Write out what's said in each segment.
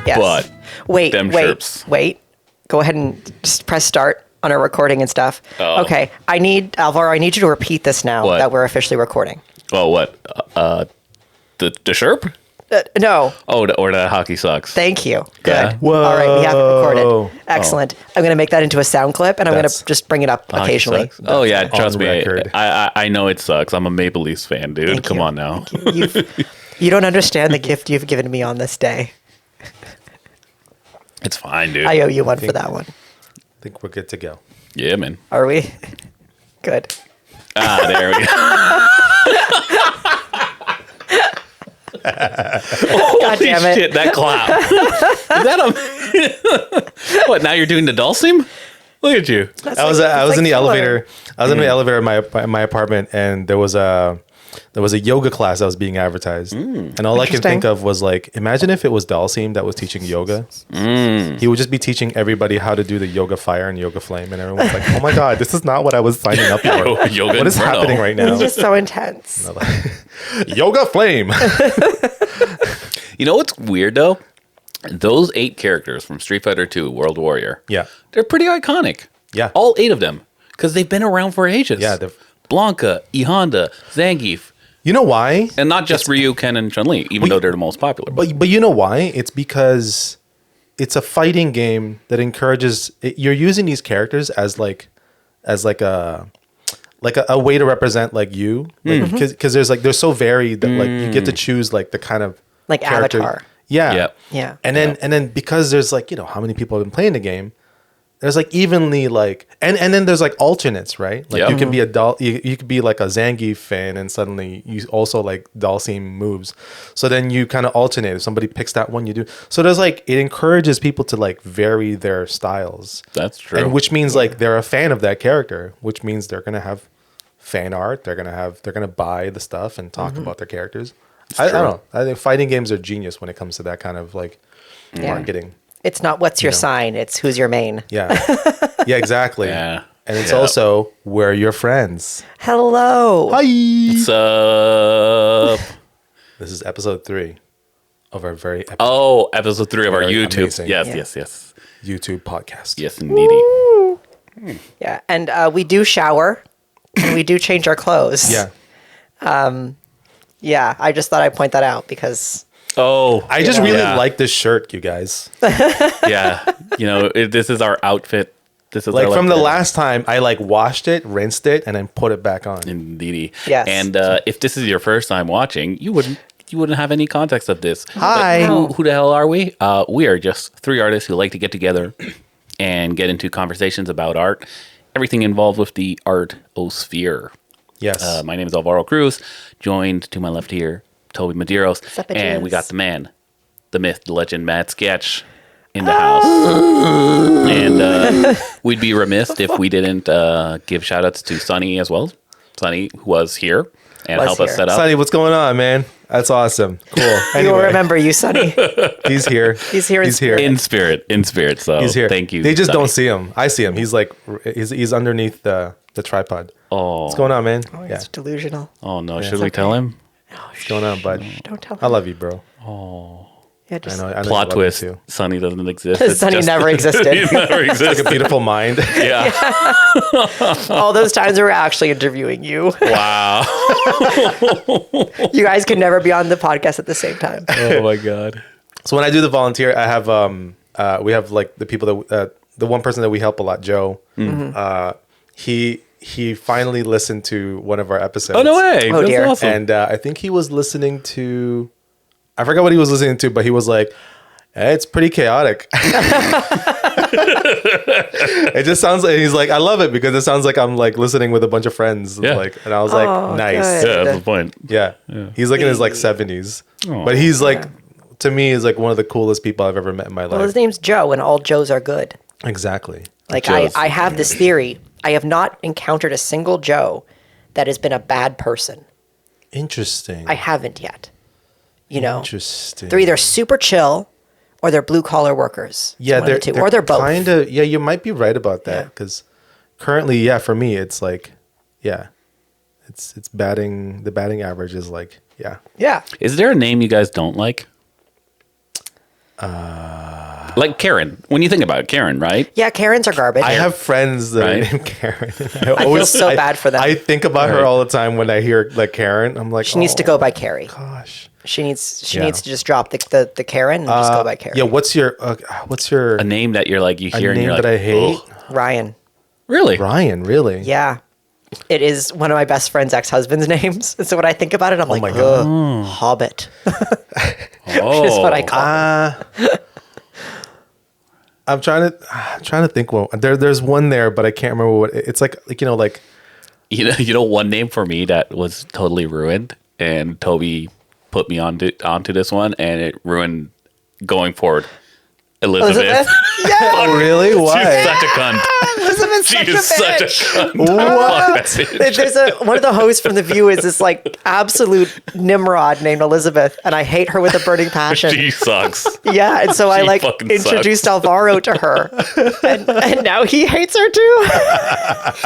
Yes. But wait. chirps. Go ahead and just press start on our recording and stuff. Oh. Okay. Alvaro, I need you to repeat this now What? that we're officially recording. Oh, what? The chirp? No. Oh, or the hockey sucks. Thank you. Good. Yeah. Whoa. All right, we have it recorded. Excellent. I'm going to make that into a sound clip, and I'm going to just bring it up Hockey occasionally. sucks? Oh yeah, trust on me. record. I know it sucks. I'm a Maple Leafs fan, dude. Thank Come you. on now. Thank you. You don't understand the gift you've given me on this day. It's fine, dude. I owe you one for that one. I think we're good to go. Yeah, man. Are we? Good. There we go. God damn it. Shit, that clap. Is that a... What, now you're doing the dulcim? Look at you. I was in the elevator. I was in the elevator in my apartment, and there was a yoga class that was being advertised, and all I can think of was like, imagine if it was Dalsim that was teaching yoga. He would just be teaching everybody how to do the yoga fire and yoga flame, and everyone's like, "Oh my god, this is not what I was signing up for. Yoga What is Inferno. happening right now?" It's just so intense. Yoga flame. You know what's weird though? Those 8 characters from Street Fighter 2 World Warrior. Yeah. They're pretty iconic. Yeah. All 8 of them. Because they've been around for ages. Yeah, Blanca, E-Honda, Zangief. You know why? And not just Ryu, Ken, and Chun-Li, even though they're the most popular. But you know why? It's because it's a fighting game that encourages. You're using these characters as like a way to represent like you, because they're so varied that like you get to choose like the kind of Like character. Avatar. Yeah. Yep. Yeah. And then because there's like, how many people have been playing the game, there's like evenly like and then there's like alternates, right? Like Yep. you can be you could be like a Zangief fan and suddenly you also like Dalsim moves. So then you kind of alternate. If somebody picks that one, you do. So there's like it encourages people to like vary their styles. That's true. And which means like they're a fan of that character, which means they're gonna have fan art. They're gonna buy the stuff and talk about their characters. I don't know. I think fighting games are genius when it comes to that kind of like marketing. It's not what's your sign, it's who's your main. Yeah. Yeah, exactly. Yeah. And it's also we're your friends. Hello. Hi. What's up? This is episode 3 of our very Episode 3 of our Very YouTube. amazing. Yes. YouTube podcast. Yes, indeedy. Yeah, and we do shower and we do change our clothes. Yeah. Yeah, I just thought I'd point that out because I just really Yeah. like this shirt, you guys. Yeah. This is our outfit. This is Like our, from the last time, I like washed it, rinsed it, and then put it back on. Indeedy. Yes. And if this is your first time watching, you wouldn't have any context of this. Hi. But who the hell are we? We are just 3 artists who like to get together and get into conversations about art. Everything involved with the art-osphere. Yes. My name is Alvaro Cruz, joined to my left here, Toby Medeiros, and we got the man, the myth, the legend, Maddsketch in the house. And we'd be remiss if we didn't give shout-outs to Sonny as well. Sonny, who was here and helped us set up. Sonny, what's going on, man? That's awesome. Cool. you'll Anyway, remember you, Sonny. he's here. He's here in He's here. In spirit. So He's here. thank you. They just Sonny. don't see him. I see him. He's like, he's underneath the tripod. Oh, What's going on, man? It's delusional. oh no! Should we tell him? What's going on, bud? Don't tell him. I love you, bro. Yeah, I just, know. I know you Plot love me twist: too. Sonny doesn't exist. It's Sonny just- never existed. he never Like existed. a beautiful mind. Yeah. All those times we were actually interviewing you. Wow. You guys can never be on the podcast at the same time. Oh my god. So when I do the volunteer, I have we have like the people that the one person that we help a lot, Joe. He finally listened to one of our episodes. Oh no way! Oh, That's dear. awesome. And I think he was listening to, I forgot what he was listening to, but he was like, it's pretty chaotic. It just sounds like, he's like, I love it because it sounds like I'm like listening with a bunch of friends. Yeah. Like, and I was like, Oh, nice. good. Yeah, that's the point. Yeah. He's like in his like 70s. Aw. But he's like, to me, is like one of the coolest people I've ever met in my Well, life. his name's Joe, and all Joes are good. Exactly. Like Joes. I have this theory. I have not encountered a single Joe that has been a bad person. Interesting. I haven't yet. You know, Interesting. they're either super chill or they're blue collar workers. It's Yeah, one of the two. Or they're both. Kind of. Yeah, you might be right about that Yeah. because currently, yeah, for me, it's like, yeah, it's batting. The batting average is like, yeah. Yeah. Is there a name you guys don't like? Like Karen. When you think about it, Karen, right? Yeah, Karens are garbage. I have friends that Right. are named Karen. I feel so bad for them. I think about her Right. all the time when I hear like Karen. I'm like, She needs to go by Carrie. Gosh. She needs Yeah. to just drop the Karen and just go by Carrie. Yeah. What's your A name that you're like, you a hear and name you're like, that I hate? "Ugh." Ryan. Really? Ryan. Really? Yeah. It is one of my best friend's ex-husband's names. And so when I think about it, I'm like, my God. Hobbit. Oh. Is what I call him. I'm trying to think. Well, there's one there, but I can't remember what it's like. Like You know, one name for me that was totally ruined, and Toby put me onto this one, and it ruined going forward. Elizabeth. Yeah. Oh, really? She's Why? such a cunt. Elizabeth's She such is a such a bitch. cunt. What? Fuck that bitch. There's one of the hosts from The View is this like absolute Nimrod named Elizabeth, and I hate her with a burning passion. She sucks. Yeah, and so I She like fucking introduced Alvaro to her, and now he hates her too.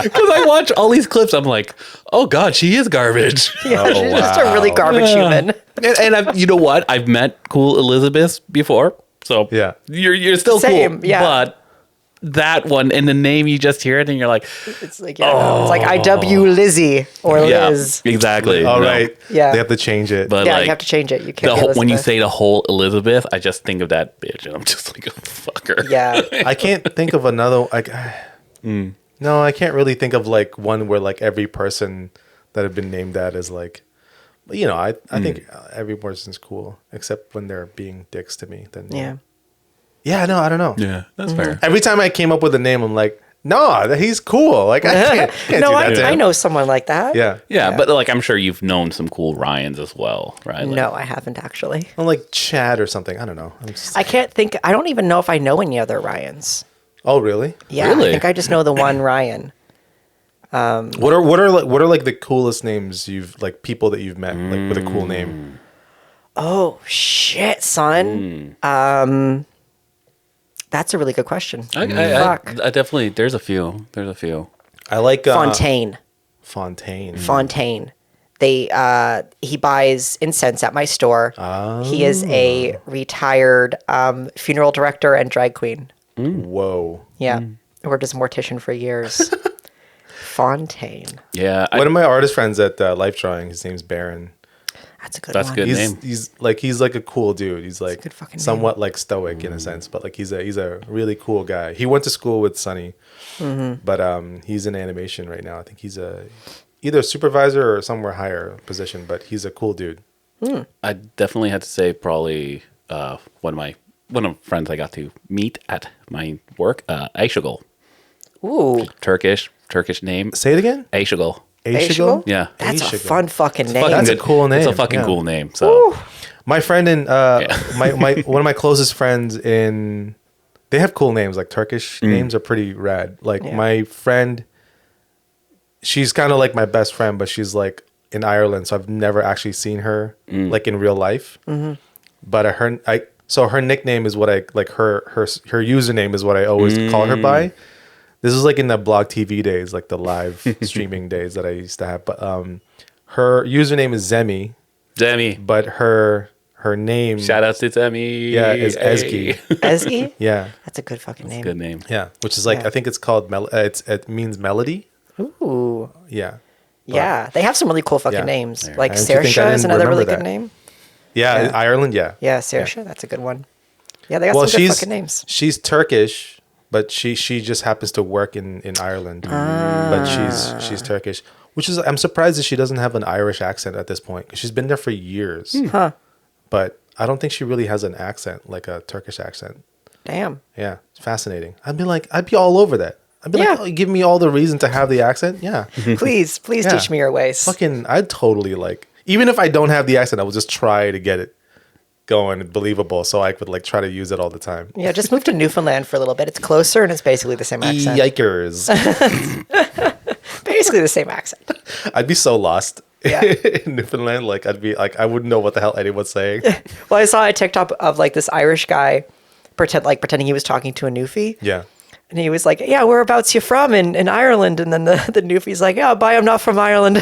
Because I watch all these clips, I'm like, oh god, she is garbage. Yeah, she's just a really garbage human. And you know what? I've met cool Elizabeths before, so Yeah. you're still Same, cool. yeah. But that one and the name, you just hear it and you're like, It's like it's like IW Lizzie or yeah, Liz. exactly. All no. right. Yeah. They have to change it. But Yeah, like, you have to change it. You the can't. be whole, when you Elizabeth. say the whole Elizabeth, I just think of that bitch, and I'm just like, oh, fuck her. Yeah, I can't think of another. Like, no, I can't really think of like one where like every person that had been named that is like, I think every person's cool except when they're being dicks to me. Then yeah. yeah, no, I don't know. Yeah, that's fair. Every time I came up with a name, I'm like, no, he's cool. Like I can't No, do that to I him. know someone like that. Yeah. Yeah, but like I'm sure you've known some cool Ryans as well, right? Like, No, I haven't actually. I'm like Chad or something. I don't know. I can't think. I don't even know if I know any other Ryans. Oh, really? Yeah, Really? I think I just know the one Ryan. What are like the coolest names you've like people that you've met like with a cool name? Oh shit, son. That's a really good question. I definitely. There's a few. I like Fontaine. Fontaine. Fontaine. He buys incense at my store. He is a retired funeral director and drag queen. Whoa. Yeah. Worked as a mortician for years. Fontaine. Yeah, One of my artist friends at Life Drawing, his name's Baron. That's a good That's one. good. He's name. he's like a cool dude. He's like good fucking name. somewhat like stoic in a sense, but like he's a really cool guy. He went to school with Sonny, but he's in animation right now. I think he's either a supervisor or somewhere higher position, but he's a cool dude. I definitely had to say probably one of friends I got to meet at my work, Aishagul. Ooh. Turkish name. Say it again. Aishagul. Aishagul? Yeah. That's a Aishagul. fun fucking name. Fucking That's a good. cool name, It's a fucking yeah. cool name. So My friend and my one of my closest friends they have cool names. Like Turkish names are pretty rad. Like Yeah. my friend, she's kind of like my best friend, but she's like in Ireland, so I've never actually seen her like in real life. But her nickname is what I like. Her username is what I always call her by. This is like in the blog TV days, like the live streaming days that I used to have. But her username is Zemi, Demi. but her name Shout out to Demi. is Hey. Ezgi. Ezgi? Yeah, That's a good fucking name. Good name. yeah, which is like Yeah. I think it's called it means melody. Ooh. Yeah, Yeah. They have some really cool fucking Yeah. names. Yeah. Like I actually think I Saoirse is didn't another really remember good that. name. yeah, in Ireland. Yeah, Yeah, Saoirse. That's a good one. Yeah, they got well, some good she's fucking names. she's Turkish, but she just happens to work in Ireland. But she's Turkish, which is I'm surprised that she doesn't have an Irish accent at this point. 'Cause she's been there for years. Huh. But I don't think she really has an accent like a Turkish accent. Damn. Yeah, it's fascinating. I'd be all over that. I'd be Yeah. like, oh, give me all the reason to have the accent. Yeah, Please Yeah. teach me your ways. fucking, I'd totally like. Even if I don't have the accent, I would just try to get it going and believable, so I could like try to use it all the time. Yeah, just move to Newfoundland for a little bit. It's closer and it's basically the same accent. Yikers! Basically the same accent. I'd be so lost Yeah. in Newfoundland. Like I'd be like, I wouldn't know what the hell anyone's saying. Well, I saw a TikTok of like this Irish guy pretending he was talking to a Newfie. Yeah. And he was like, yeah, whereabouts you from in Ireland? And then the Newfie's like, yeah, bye, I'm not from Ireland.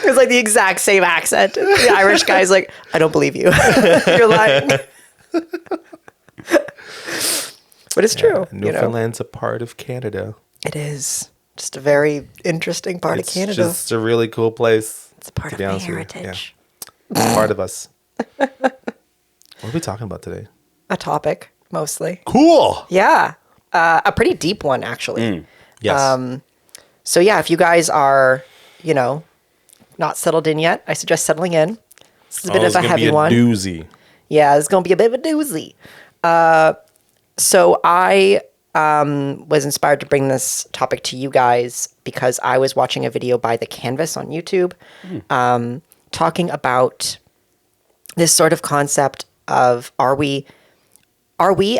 It's like the exact same accent. The Irish guy's like, I don't believe you. You're lying. But it's true. Newfoundland's a part of Canada. It is. Just a very interesting part of Canada. It's just a really cool place. It's a part of my heritage. Yeah. It's part of us. What are we talking about today? A topic, mostly. Cool. Yeah. A pretty deep one, actually. Yes. So yeah, if you guys are, not settled in yet, I suggest settling in. This is a bit of a heavy one. Doozy. Yeah, it's going to be a bit of a doozy. So I was inspired to bring this topic to you guys because I was watching a video by The Canvas on YouTube talking about this sort of concept of are we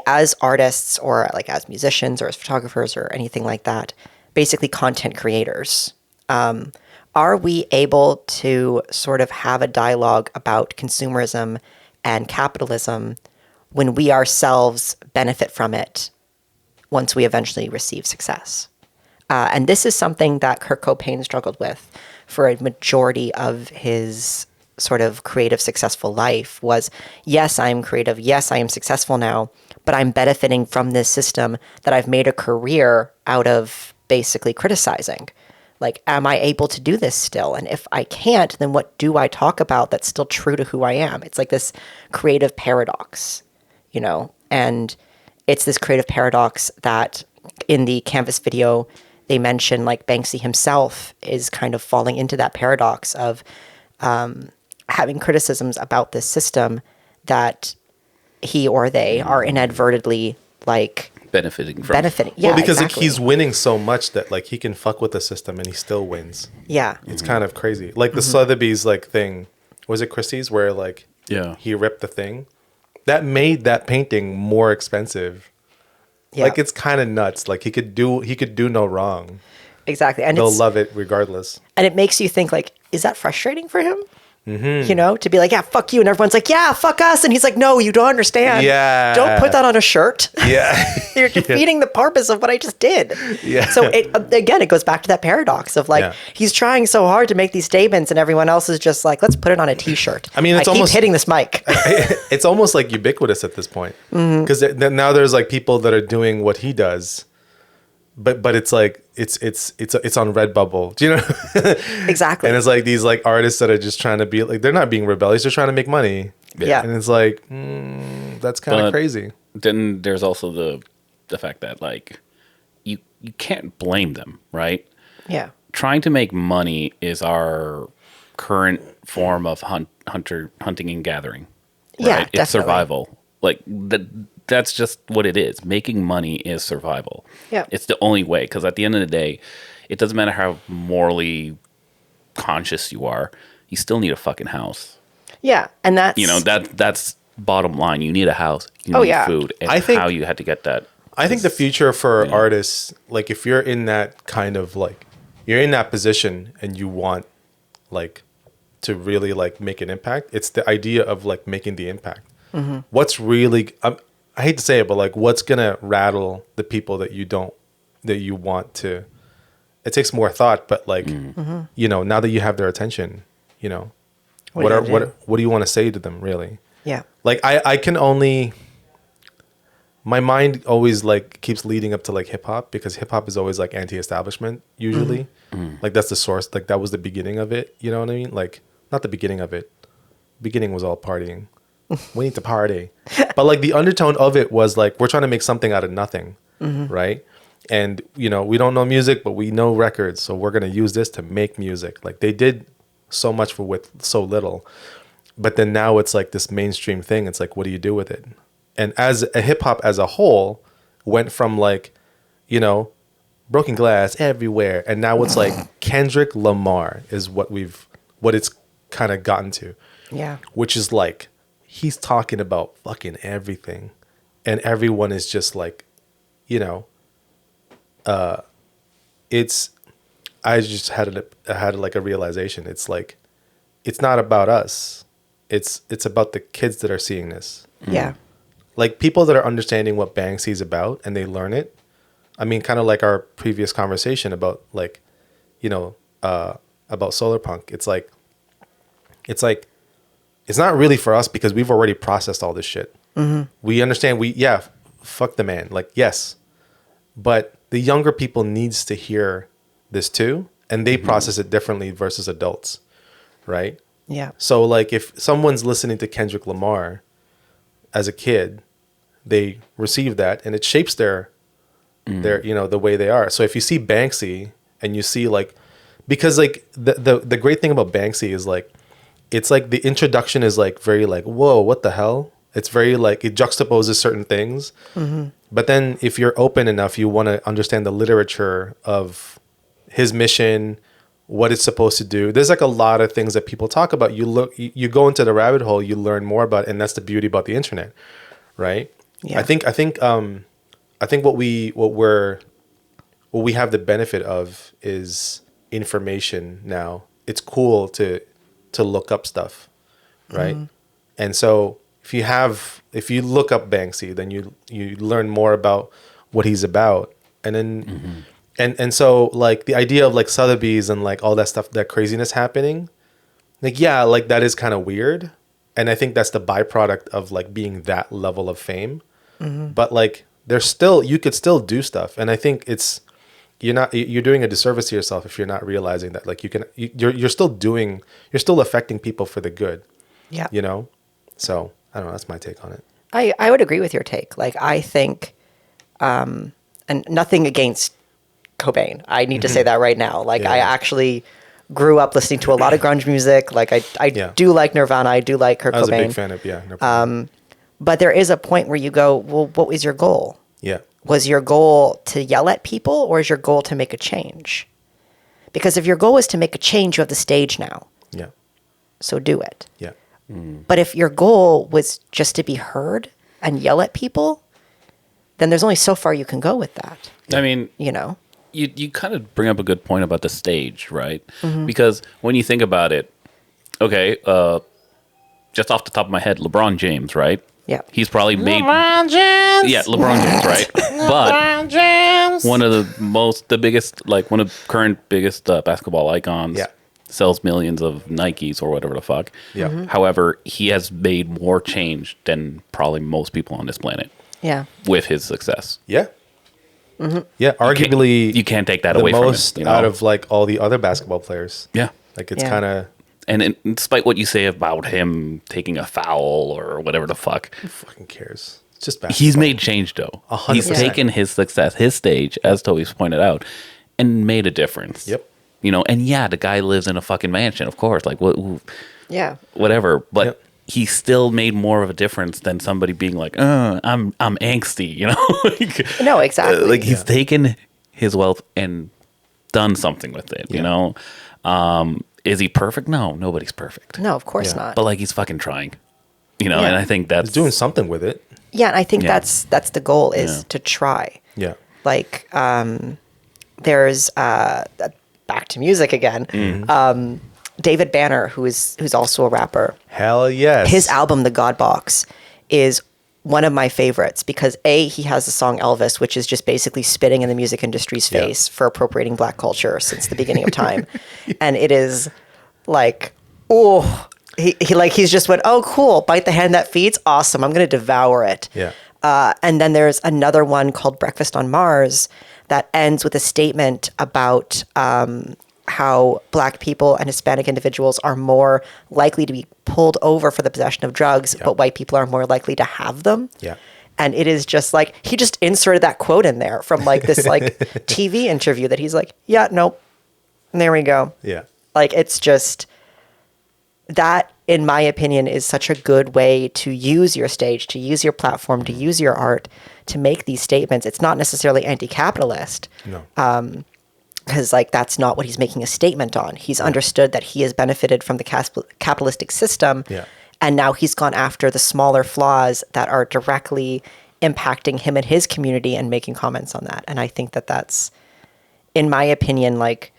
as artists or like as musicians or as photographers or anything like that, basically content creators? Are we able to sort of have a dialogue about consumerism and capitalism when we ourselves benefit from it once we eventually receive success? And this is something that Kurt Cobain struggled with for a majority of his sort of creative successful life was, yes, I am creative. Yes, I am successful now, but I'm benefiting from this system that I've made a career out of basically criticizing. Like, am I able to do this still? And if I can't, then what do I talk about that's still true to who I am? It's like this creative paradox, and it's this creative paradox that in the Canvas video, they mention like Banksy himself is kind of falling into that paradox of having criticisms about this system that he or they are inadvertently like benefiting. Yeah, well, because exactly. he's winning so much that like he can fuck with the system and he still wins. Yeah. It's kind of crazy. Like the Sotheby's like thing, was it Christie's where like he ripped the thing? That made that painting more expensive. Yeah. Like it's kind of nuts. Like he could do no wrong. Exactly. And they'll love it regardless. And it makes you think like, is that frustrating for him? To be like, yeah, fuck you. And everyone's like, yeah, fuck us. And he's like, no, you don't understand. Yeah. Don't put that on a shirt. Yeah. You're defeating the purpose of what I just did. Yeah. So it goes back to that paradox of like, he's trying so hard to make these statements and everyone else is just like, let's put it on a t-shirt. I mean, it's almost keep hitting this mic. It's almost like ubiquitous at this point. Because now there's like people that are doing what he does. But it's like it's on Redbubble, do you know? Exactly. And it's like these like artists that are just trying to be like, they're not being rebellious, they're trying to make money. Yeah. And it's like that's kind of crazy. Then there's also the fact that like you can't blame them, right? Yeah. Trying to make money is our current form of hunting and gathering. Right? Yeah, It's definitely. survival. Like that's just what it is. Making money is survival. Yeah. It's the only way, because at the end of the day, it doesn't matter how morally conscious you are, you still need a fucking house. Yeah. And that's that's bottom line. You need a house, you need food, and I think, how you had to get that. I think the future for artists, like if you're in that kind of like you're in that position and you want like to really like make an impact, it's the idea of like making the impact. What's really I hate to say it, but like what's gonna rattle the people that you want to? It takes more thought, but like now that you have their attention, what do you want to say to them really? Yeah. Like I can only, my mind always like keeps leading up to like hip hop, because hip hop is always like anti-establishment usually. Like that's the source, like that was the beginning of it. You know what I mean? Like not the beginning of it. Beginning was all partying. We need to party. But like the undertone of it was like, we're trying to make something out of nothing. Right. And we don't know music, but we know records. So we're going to use this to make music. Like they did so much with so little, but then now it's like this mainstream thing. It's like, what do you do with it? And as a hip hop as a whole went from like, broken glass everywhere. And now it's like Kendrick Lamar is what it's kind of gotten to. Yeah. Which is like, he's talking about fucking everything. And everyone is just like, I just had like a realization. It's like, it's not about us. It's about the kids that are seeing this. Yeah. Like people that are understanding what Banksy's about and they learn it. I mean, kind of like our previous conversation about like, about solar punk. It's like it's not really for us because we've already processed all this shit. We understand. Fuck the man. Like, yes, but the younger people needs to hear this too, and they process it differently versus adults, right? Yeah. So like, if someone's listening to Kendrick Lamar as a kid, they receive that, and it shapes their the way they are. So if you see Banksy and you see like, because like the great thing about Banksy is like, it's like the introduction is like very like, whoa, what the hell? It's very like, it juxtaposes certain things. But then if you're open enough, you want to understand the literature of his mission, what it's supposed to do. There's like a lot of things that people talk about. You go into the rabbit hole, you learn more about it, and that's the beauty about the internet, right? Yeah. I think what we have the benefit of is information now. It's cool to look up stuff, right? And so if you look up Banksy, then you learn more about what he's about, and then and so like the idea of like Sotheby's and like all that stuff, that craziness happening, like like that is kind of weird, and I think that's the byproduct of like being that level of fame. But like you could still do stuff, and I think you're doing a disservice to yourself if you're not realizing that like you're still affecting people for the good. Yeah. So I don't know, that's my take on it. I would agree with your take. Like, I think, and nothing against Cobain. I need to say that right now. Like, I actually grew up listening to a lot of grunge music. Like, I do like Nirvana. I do like Kurt Cobain. I was a big fan of, Nirvana. But there is a point where you go, well, what was your goal? Yeah. Was your goal to yell at people, or is your goal to make a change? Because if your goal is to make a change, you have the stage now. Yeah. So do it. Yeah. But if your goal was just to be heard and yell at people, then there's only so far you can go with that. I mean, You kind of bring up a good point about the stage, right? Because when you think about it, okay, just off the top of my head, LeBron James, right? Yeah. He's probably made LeBron James. Yeah, LeBron James, right? But LeBron James. one of the current biggest basketball icons. Yeah. Sells millions of Nikes or whatever the fuck. Yeah. However, he has made more change than probably most people on this planet Yeah. with his success. Yeah. Yeah. Arguably, You can't take that the away most from him. out of like all the other basketball players. Yeah. Like it's Yeah. kind of. And despite what you say about him taking a foul or whatever the fuck, Who fucking cares? It's just basketball. he's made change though. 100%. He's taken his success, his stage, as Toby's pointed out, and made a difference. Yep. And the guy lives in a fucking mansion, of course. Like Yeah. whatever. But Yep. he still made more of a difference than somebody being like, I'm angsty, Like, No, exactly. like he's taken his wealth and done something with it, you know? Is he perfect? No, nobody's perfect. No, of course Yeah. not. But like he's fucking trying. And Yeah. I think that's He's doing something with it. Yeah, and I think Yeah. that's the goal, is Yeah. to try. Yeah. Like, there's back to music again. David Banner, who's also a rapper. Hell yes. His album, The God Box, is one of my favorites because he has the song Elvis, which is just basically spitting in the music industry's face for appropriating Black culture since the beginning of time. And it is like, he's just went, oh, cool, bite the hand that feeds. Awesome. I'm going to devour it. Yeah. And then there's another one called Breakfast on Mars that ends with a statement about how Black people and Hispanic individuals are more likely to be pulled over for the possession of drugs, but white people are more likely to have them. Yeah. And it is just like, he just inserted that quote in there from like this like TV interview that he's like, yeah, nope. And there we go. Yeah. Like, it's just, that, in my opinion, is such a good way to use your stage, to use your platform, to use your art, to make these statements. It's not necessarily anti-capitalist. No. Because like that's not what he's making a statement on. He's understood that he has benefited from the capitalistic system, and now he's gone after the smaller flaws that are directly impacting him and his community and making comments on that. And I think that that's, in my opinion, like,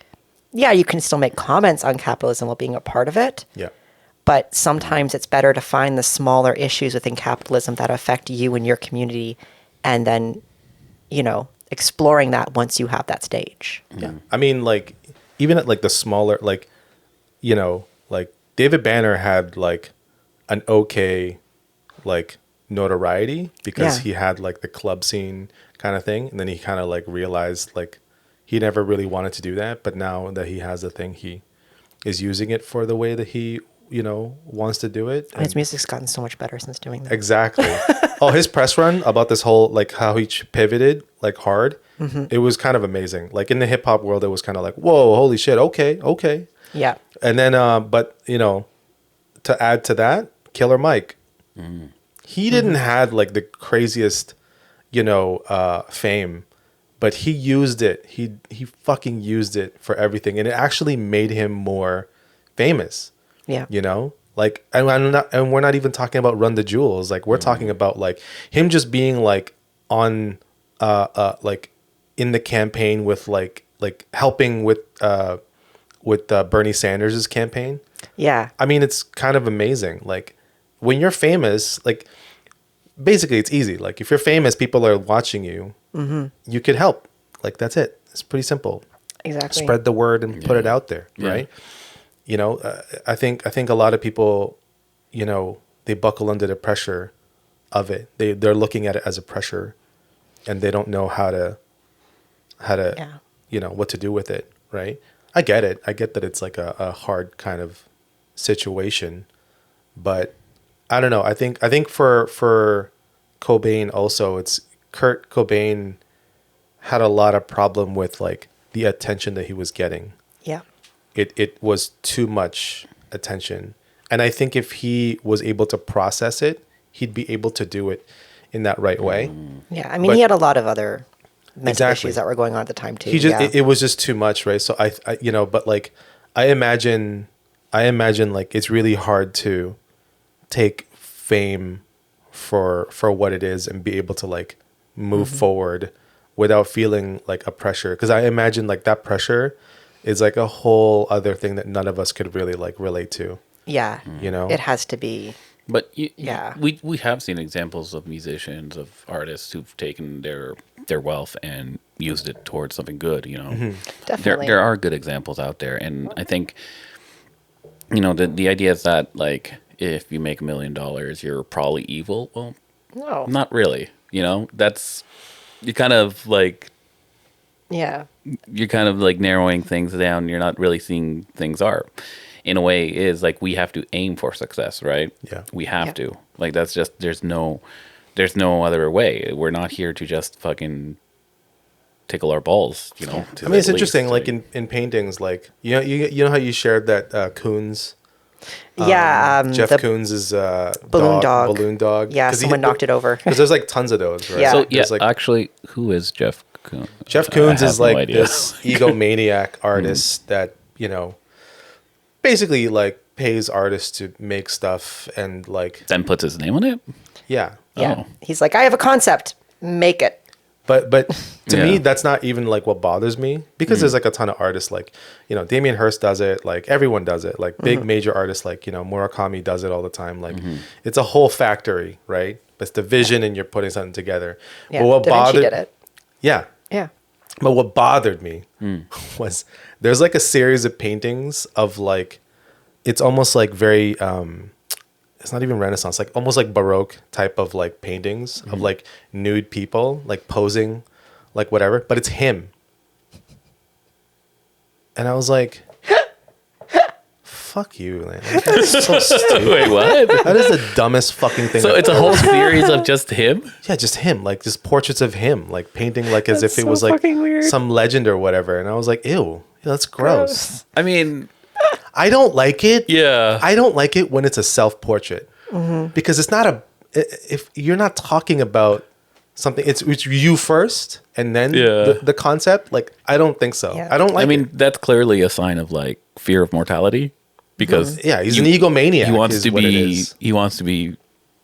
yeah, you can still make comments on capitalism while being a part of it. Yeah. But sometimes it's better to find the smaller issues within capitalism that affect you and your community, and then, exploring that once you have that stage. Yeah. I mean, like, even at like the smaller, like you know, like David Banner had like an okay like notoriety because Yeah. he had like the club scene kind of thing, and then he kind of like realized like he never really wanted to do that, but now that he has a thing, he is using it for the way that he, you know, wants to do it. His And- music's gotten so much better since doing that. exactly. Oh, his press run about this whole like how he pivoted like hard. It was kind of amazing. Like in the hip hop world, it was kind of like, whoa, holy shit, okay. Yeah. And then, but you know, to add to that, Killer Mike, he didn't have like the craziest, you know, fame, but he used it. He fucking used it for everything, and it actually made him more famous. Yeah. You know, like, and we're not even talking about Run the Jewels. Like, we're talking about like him just being like on, like in the campaign with like helping with Bernie Sanders's campaign. Yeah. I mean, it's kind of amazing. Like when you're famous, like basically it's easy. Like if you're famous, people are watching you. You could help. Like that's it. It's pretty simple. Exactly. Spread the word and put it out there, right? You know, I think a lot of people, you know, they buckle under the pressure of it. They're looking at it as a pressure, and they don't know how to Yeah. you know, what to do with it, right? I get it. I get that it's like a hard kind of situation, but I don't know. I think for Cobain also, it's Kurt Cobain had a lot of problem with like the attention that he was getting. Yeah. It was too much attention. And I think if he was able to process it, he'd be able to do it in that right way. Yeah. I mean, But- he had a lot of other mental Exactly. issues that were going on at the time too. He just yeah. it was just too much, right? So I you know, but like I imagine like it's really hard to take fame for what it is and be able to like move forward without feeling like a pressure, because I imagine like that pressure is like a whole other thing that none of us could really like relate to, yeah. you know? It has to be. But Yeah. we have seen examples of musicians, of artists who've taken their wealth and used it towards something good. You know, Definitely. there are good examples out there, and I think, you know, the idea is that like if you make $1 million, you're probably evil. Well, No. not really. You know, that's you kind of like Yeah. you're kind of like narrowing things down. You're not really seeing things are. In a way, is like we have to aim for success, right? Yeah. We have Yeah. to. Like that's just there's no other way. We're not here to just fucking tickle our balls, you know. I mean, it's interesting, like in paintings, like you know how you shared that Koons, Yeah. Jeff The Koons' balloon dog. balloon dog. Yeah. Someone knocked it over. Because there's like tons of those, right? Yeah. So yeah, There's, like, actually, who is Jeff Koons? Jeff I Koons have is no like idea. this egomaniac artist that, you know, basically like pays artists to make stuff and like, Then puts his name on it. yeah. Yeah. Oh. He's like, I have a concept. Make it. But to Yeah. me, that's not even like what bothers me, because there's like a ton of artists, like, you know, Damien Hirst does it, like everyone does it, like big major artists, like, you know, Murakami does it all the time. Like it's a whole factory, right? It's the vision and you're putting something together. Yeah. But what Da Vinci bothered, did it. yeah. Yeah. But what bothered me was there's like a series of paintings of like, it's almost like very, it's not even Renaissance, like almost like Baroque type of like paintings of like nude people, like posing, like whatever, but it's him. And I was like, fuck you, man. Like, that's so stupid. Wait, what? That is the dumbest fucking thing. So I've it's a whole series of just him. yeah, just him, like just portraits of him, like painting like as That's if it so was like fucking weird. some legend or whatever. And I was like, ew, that's gross. I mean, I don't like it. yeah. I don't like it when it's a self-portrait, because it's not a. If you're not talking about something, it's you first, and then Yeah. the concept. Like, I don't think so. Yeah. I don't like. I mean, that's clearly a sign of like fear of mortality, because yeah, he's an egomaniac. he wants is to what it be is. he wants to be,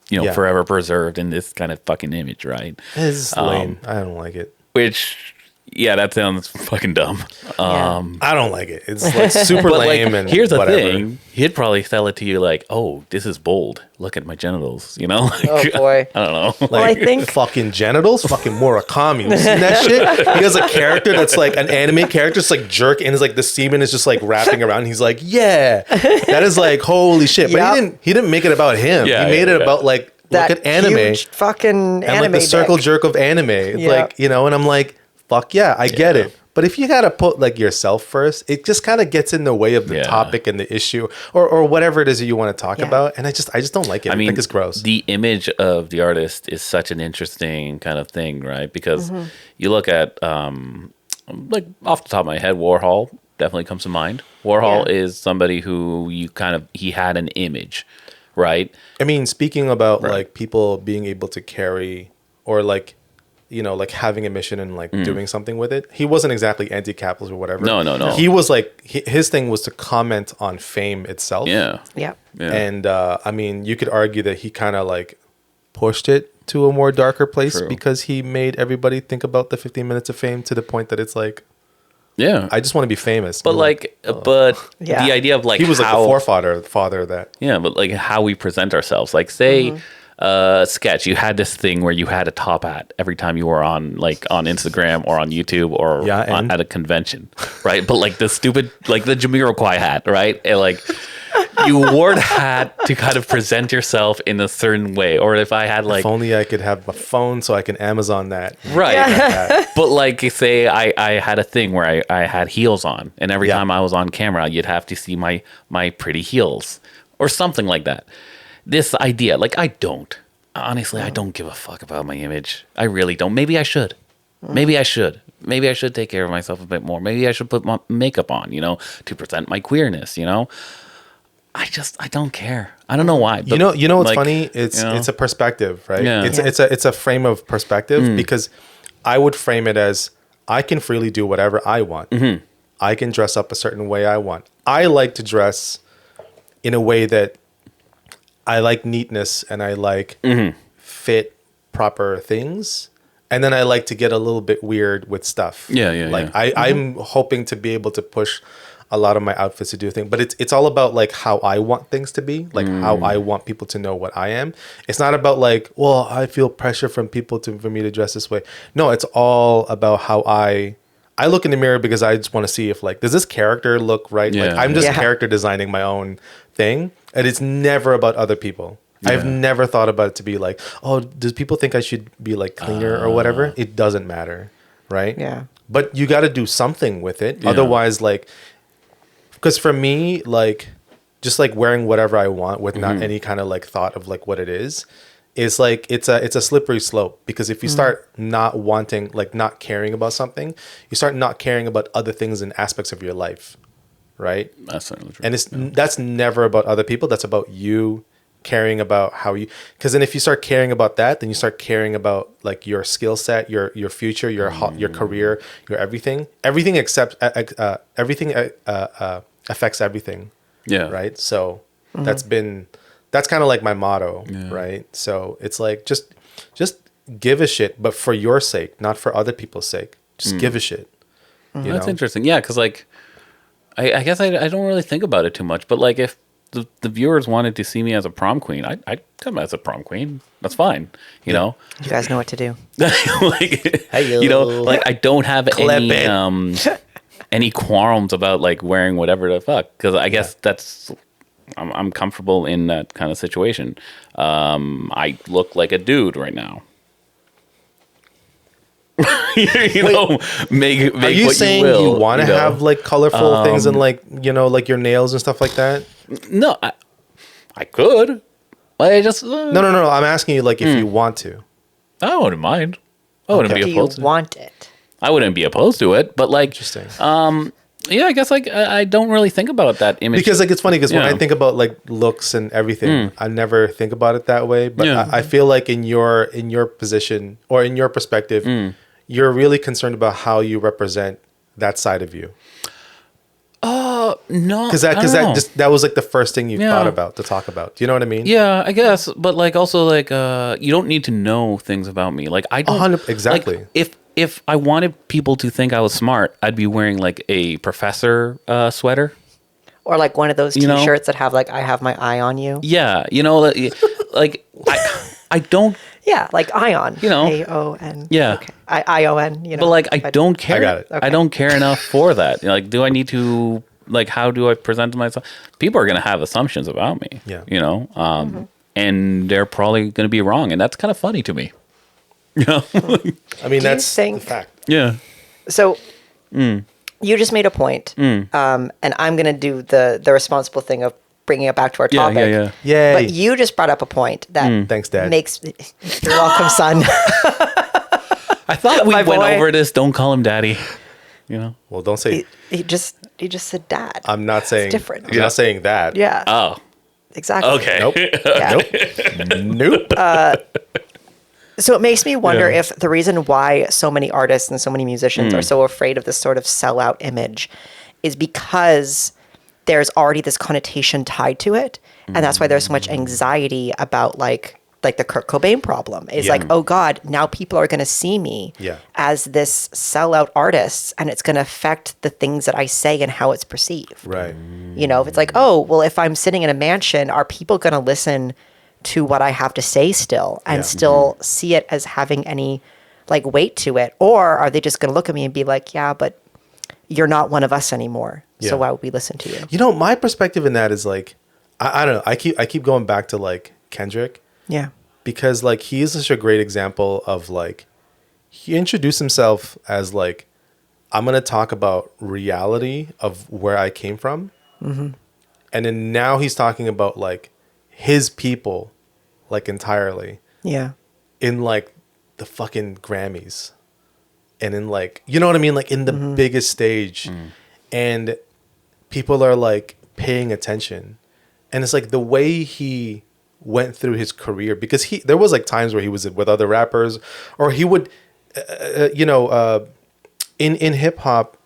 you know, Yeah. forever preserved in this kind of fucking image, right? It's lame. I don't like it. Which Yeah, that sounds fucking dumb. I don't like it. It's like super But lame. like, And here's the whatever. thing: he'd probably sell it to you like, "Oh, this is bold. Look at my genitals." You know? Like, Oh boy. I don't know. Well, I think fucking genitals, fucking Murakami. You seen that shit? He has a character that's like an anime character, it's like jerk, and it's like the semen is just like wrapping around. And he's like, yeah, that is like holy shit. But Yep. he didn't make it about him. Yeah, he made yeah, it yeah. about like that look at anime huge fucking and anime like the circle dick. jerk of anime. It's Yep. like and I'm like, fuck yeah, I get it. But if you gotta put like yourself first, it just kind of gets in the way of the Yeah. topic and the issue, or whatever it is that you want to talk Yeah. about. And I just don't like it. I think it's gross. The image of the artist is such an interesting kind of thing, right? Because Mm-hmm. you look at, like off the top of my head, Warhol definitely comes to mind. Warhol Yeah. is somebody who he had an image, right? I mean, speaking about like people being able to carry or like, like having a mission and like doing something with it. He wasn't exactly anti-capitalist or whatever. No. He was like, his thing was to comment on fame itself. Yeah. Yeah. Yeah. And I mean, you could argue that he kind of like pushed it to a more darker place True. because he made everybody think about the 15 minutes of fame to the point that it's like, Yeah. I just want to be famous. but like, but Yeah. the idea of like he was like how, the father of that. yeah, but like how we present ourselves. Like say, Sketch, you had this thing where you had a top hat every time you were on Instagram or on YouTube or Yeah, and? at a convention, right? But like the stupid, like the Jamiroquai hat, right? And like you wore the hat to kind of present yourself in a certain way. Or if I had like, If only I could have a phone so I can Amazon that. right. But like say I had a thing where I had heels on, and every Yeah. time I was on camera, you'd have to see my pretty heels or something like that. This idea, like I don't give a fuck about my image. I really don't. Maybe I should. Maybe I should take care of myself a bit more. Maybe I should put my makeup on, to present my queerness, I don't care. I don't know why. But You know what's like, funny? It's a perspective, right? Yeah. It's a frame of perspective because I would frame it as I can freely do whatever I want. I can dress up a certain way I want. I like to dress in a way that I like neatness and I like fit proper things. And then I like to get a little bit weird with stuff. Yeah. Like I'm hoping to be able to push a lot of my outfits to do things, but it's all about like how I want things to be, like how I want people to know what I am. It's not about like, well, I feel pressure from people for me to dress this way. No, it's all about how I look in the mirror because I just want to see if like, does this character look right? Like Yeah. I'm just Yeah. character designing my own thing, and it's never about other people. I've never thought about it to be like, oh, does people think I should be like cleaner or whatever? It doesn't matter, right? Yeah. But you got to do something with it. Yeah. Otherwise, like, because for me, like, just like wearing whatever I want with not any kind of like thought of like what it is like it's a slippery slope, because if you start not wanting, like not caring about something, you start not caring about other things and aspects of your life, right? That's certainly true. And that's never about other people. That's about you caring about how you, because then if you start caring about that, then you start caring about like your skill set, your future, your career, your everything except everything affects everything. Yeah. Right. So that's kind of like my motto. Right. So it's like, just give a shit, but for your sake, not for other people's sake. Just give a shit. You That's know? interesting. Yeah, because like, I guess I don't really think about it too much. But like, if the viewers wanted to see me as a prom queen, I'd come as a prom queen. That's fine. You know, You guys know what to do. like, Hey-yo. you know, like I don't have any it. any qualms about like wearing whatever the fuck, because I guess that's I'm comfortable in that kind of situation. I look like a dude right now. you know, make Are you what saying you, will, you want to know? have like colorful things and like, you know, like your nails and stuff like that? No, I could. I just No. I'm asking you like if you want to. I wouldn't mind. I wouldn't Okay. be Do you opposed. want it? I wouldn't be opposed to it, but like, Interesting. yeah, I guess like I don't really think about that image Because like it's funny because when Yeah. I think about like looks and everything, I never think about it that way. But Yeah. I feel like in your position or in your perspective, you're really concerned about how you represent that side of you. No, Because I don't know. that was like the first thing you Yeah. thought about to talk about. Do you know what I mean? Yeah, I guess, but like also like you don't need to know things about me. Like I don't 100 exactly. Like, if I wanted people to think I was smart, I'd be wearing like a professor sweater. Or like one of those You know? T-shirts that have like "I have my eye on you." Yeah, like I don't. Yeah, like ion. You know. AON. Yeah. Okay. ION. You know. But like I don't care. I got it. I don't care enough for that. Like, do I need to like? How do I present myself? People are gonna have assumptions about me. Yeah. You know. And they're probably gonna be wrong, and that's kind of funny to me. You know. I mean, that's think- the fact. Yeah. So you just made a point, and I'm going to do the responsible thing of bringing it back to our Yeah. topic. Yeah. Yay. But you just brought up a point that Thanks, Dad. makes. You're welcome, son. I thought we My went boy. over this. Don't call him daddy. You know. Well, don't say. he just said dad. I'm not saying. different. You're not saying that. Yeah. Oh. Exactly. Okay. Nope. Yeah. Nope. So it makes me wonder Yeah. if the reason why so many artists and so many musicians are so afraid of this sort of sellout image is because there's already this connotation tied to it. And that's why there's so much anxiety about like the Kurt Cobain problem is Yeah. like, oh God, now people are going to see me Yeah. as this sellout artist and it's going to affect the things that I say and how it's perceived. Right. You know, if it's like, oh, well, if I'm sitting in a mansion, are people going to listen to what I have to say still and Yeah. still see it as having any like weight to it? Or are they just going to look at me and be like, yeah, but you're not one of us anymore. Yeah. So why would we listen to you? You know, my perspective in that is like, I don't know. I keep going back to like Kendrick Yeah. because like he is such a great example of like he introduced himself as like I'm gonna talk about reality of where I came from, and then now he's talking about like his people, like entirely Yeah. in like the fucking Grammys, and in like you know what I mean, like in the biggest stage, and people are like paying attention, and it's like the way he went through his career because there was like times where he was with other rappers or he would in hip hop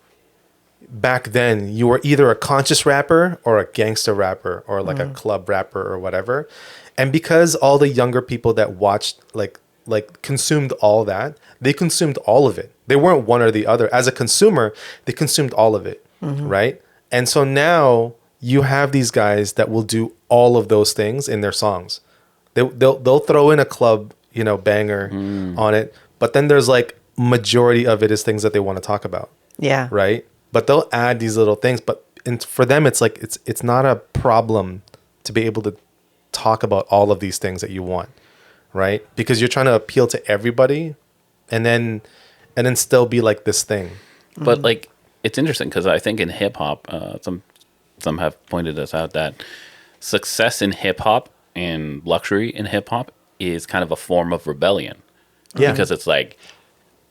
back then you were either a conscious rapper or a gangster rapper or like a club rapper or whatever, and because all the younger people that watched like consumed all that, they consumed all of it. They weren't one or the other. As a consumer, they consumed all of it, right? And so now you have these guys that will do all of those things in their songs. They'll throw in a club, banger on it, but then there's like majority of it is things that they want to talk about, Yeah. right? But they'll add these little things, but for them it's like it's not a problem to be able to talk about all of these things that you want, right? Because you're trying to appeal to everybody and then still be like this thing. But like, it's interesting because I think in hip hop, some have pointed us out that success in hip hop and luxury in hip hop is kind of a form of rebellion. Yeah. Because it's like,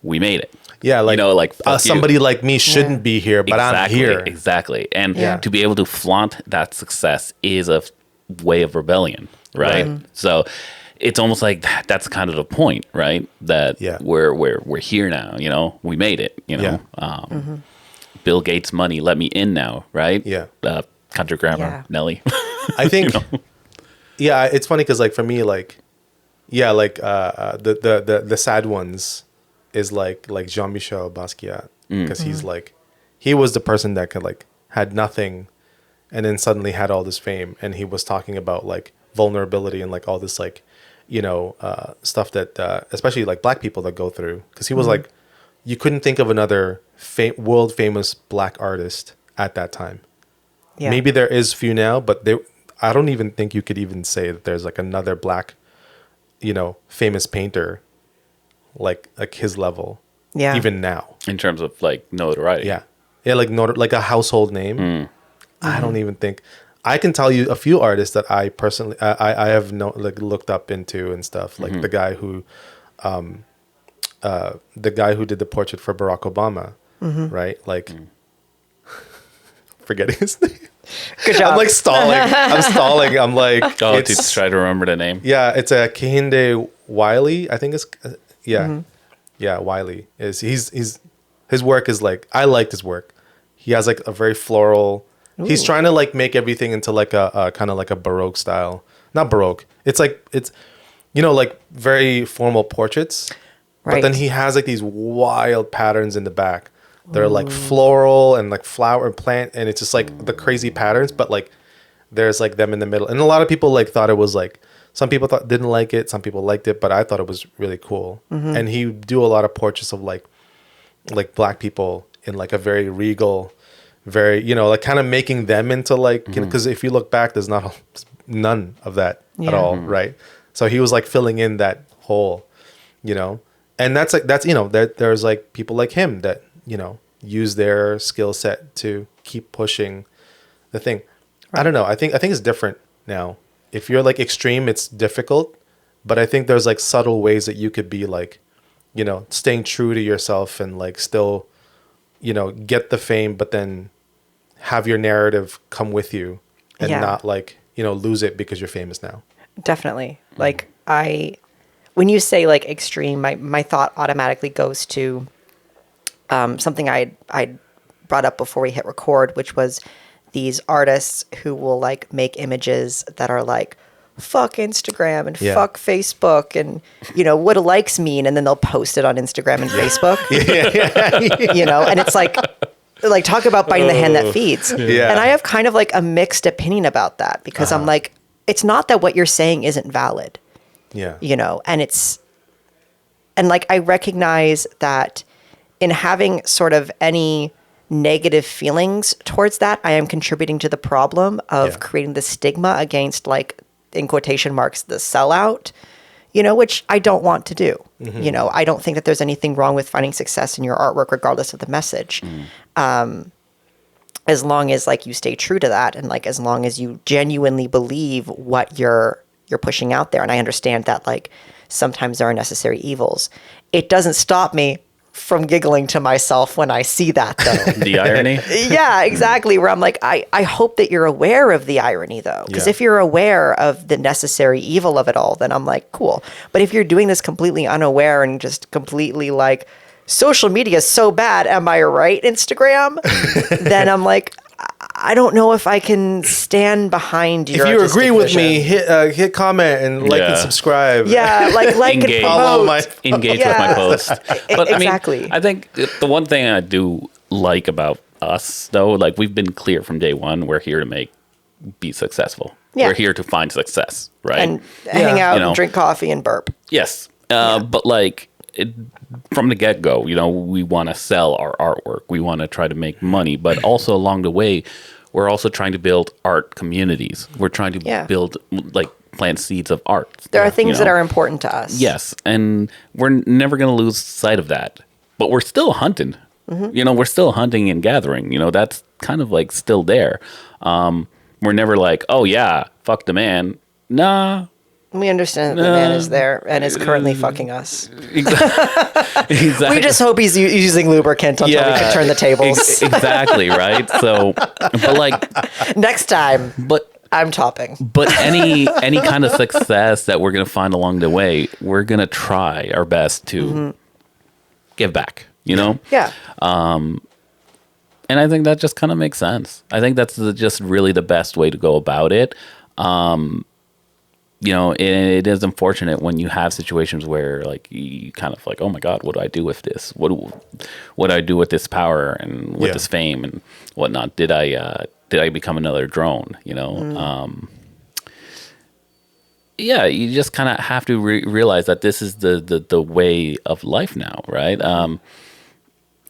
we made it. Yeah, like like fuck somebody you. like me shouldn't be here, but I'm here. Exactly. And Yeah. to be able to flaunt that success is a way of rebellion, right? So it's almost like that's kind of the point, right? That Yeah. we're here now, we made it, Yeah. Bill Gates money let me in now, right? Yeah. Country grammar, Yeah. Nelly. I think, yeah, it's funny because like for me, like, yeah, like the sad ones is like Jean-Michel Basquiat because he's like, he was the person that could like had nothing, and then suddenly had all this fame, and he was talking about like vulnerability and like all this like, stuff that especially like black people that go through because he was like, you couldn't think of another world famous black artist at that time. Yeah. Maybe there is few now, but I don't even think you could even say that there's like another black, famous painter like his level. Yeah. Even now. In terms of like notoriety. Yeah. Yeah, like a household name. I don't even think I can tell you a few artists that I personally I have looked up into and stuff. Like the guy who did the portrait for Barack Obama. Right? Like forgetting his name. Good job. I'm like stalling. I'm stalling. I'm like, Oh, to try to remember the name. yeah, it's a Kehinde Wiley. I think it's yeah, Wiley is. He's his work is like I liked his work. He has like a very floral. He's trying to like make everything into like a kind of like a Baroque style. Not Baroque. It's like like very formal portraits. Right. But then he has like these wild patterns in the back. They're like floral and like flower and plant, and it's just like the crazy patterns. But like there's like them in the middle, and a lot of people like thought it was like. Some people didn't like it. Some people liked it, but I thought it was really cool. And he do a lot of portraits of like black people in like a very regal, very like kind of making them into like because if you look back, there's none of that at all, right? So he was like filling in that hole, and that's there's like people like him that use their skill set to keep pushing the thing. Right. I don't know. I think it's different now. If you're like extreme, it's difficult, but I think there's like subtle ways that you could be like, staying true to yourself and like still, get the fame, but then have your narrative come with you and not like, lose it because you're famous now. Definitely. Like when you say like extreme, my thought automatically goes to something I brought up before we hit record, which was these artists who will like make images that are like fuck Instagram and fuck Facebook and what do likes mean, and then they'll post it on Instagram and Facebook. And it's like talk about biting the hand that feeds. And I have kind of like a mixed opinion about that because I'm like, it's not that what you're saying isn't valid. And like I recognize that in having sort of any negative feelings towards that, I am contributing to the problem of creating the stigma against like, in quotation marks, the sellout, which I don't want to do. I don't think that there's anything wrong with finding success in your artwork, regardless of the message. As long as like you stay true to that. And like, as long as you genuinely believe what you're pushing out there. And I understand that like sometimes there are necessary evils. It doesn't stop me from giggling to myself when I see that, though. The irony? Yeah, exactly. Where I'm like, I hope that you're aware of the irony, though. Because if you're aware of the necessary evil of it all, then I'm like, cool. But if you're doing this completely unaware and just completely like, social media is so bad, am I right, Instagram? Then I'm like, I don't know if I can stand behind your. If you agree with vision. me, hit comment and like and subscribe. Yeah, like and promote. Engage with my post. But exactly. I mean, I think the one thing I do like about us, though, like we've been clear from day one, we're here to be successful. Yeah. We're here to find success, right? And hang out and drink coffee and burp. Yes. But like from the get-go, we want to sell our artwork. We want to try to make money. But also along the way, we're also trying to build art communities. We're trying to build, like, plant seeds of art. There are things that are important to us. Yes. And we're never going to lose sight of that. But we're still hunting. We're still hunting and gathering. That's kind of like still there. We're never like, oh, yeah, fuck the man. Nah. We understand that the man is there and is currently fucking us. Exactly. We just hope he's using lubricant until we can turn the tables. Exactly, right? So, but like... Next time, I'm topping. But any kind of success that we're going to find along the way, we're going to try our best to give back, Yeah. And I think that just kind of makes sense. I think that's just really the best way to go about it. It is unfortunate when you have situations where like you kind of like, oh my God, what do I do with this? What do I do with this power and with this fame and whatnot? Did I become another drone? You just kind of have to realize that this is the way of life now, right?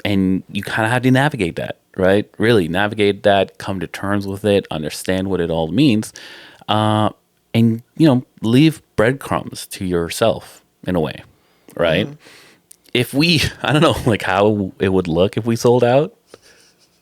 And you kind of have to navigate that, right? Really navigate that, come to terms with it, understand what it all means. And, leave breadcrumbs to yourself in a way, right? If I don't know, like how it would look if we sold out.